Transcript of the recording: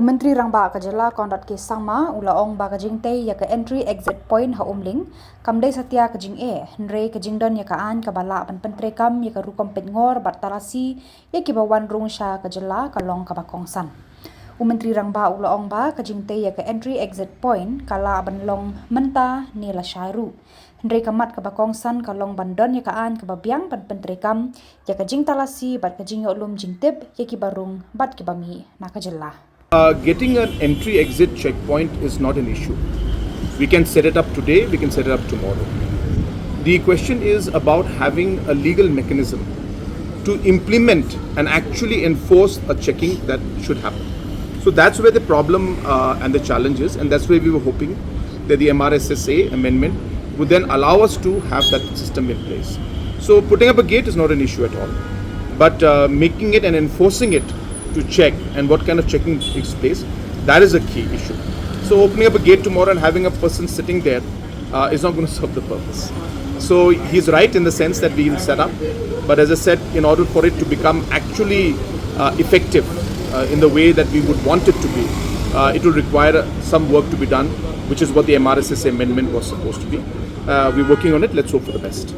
Menteri Rangba Khubor kondat ke Sangma ulaong ba kajing te ya ka entry exit point ha umling kamdai satia kajing nre kajing don ya ka an ka bala pan Pyntreikam ya ka rukom petngor bat tarasi ya ki bawan rung sha Khubor kalong ka ba Kongsan. Menteri Rangba ulaong ba kajing te ya ka entry exit point kala ban long menta ni la shairu. Nre kamat ka ba Kongsan kalong bandon ya ka an ka ba biang pan Pyntreikam ya kajing talasi bat kajing ya ulum jingtip ya ki barung bat ki bami na Khubor. Getting an entry-exit checkpoint is not an issue. We can set it up today, we can set it up tomorrow. The question is about having a legal mechanism to implement and actually enforce a checking that should happen. So that's where the problem and the challenge is, and that's where we were hoping that the MRSSA amendment would then allow us to have that system in place. So putting up a gate is not an issue at all, but making it and enforcing it to check and what kind of checking takes place, that is a key issue. So opening up a gate tomorrow and having a person sitting there is not going to serve the purpose. So he's right in the sense that we will set up, but as I said, in order for it to become actually effective in the way that we would want it to be, it will require some work to be done, which is what the MRSSA amendment was supposed to be. We're working on it. Let's hope for the best.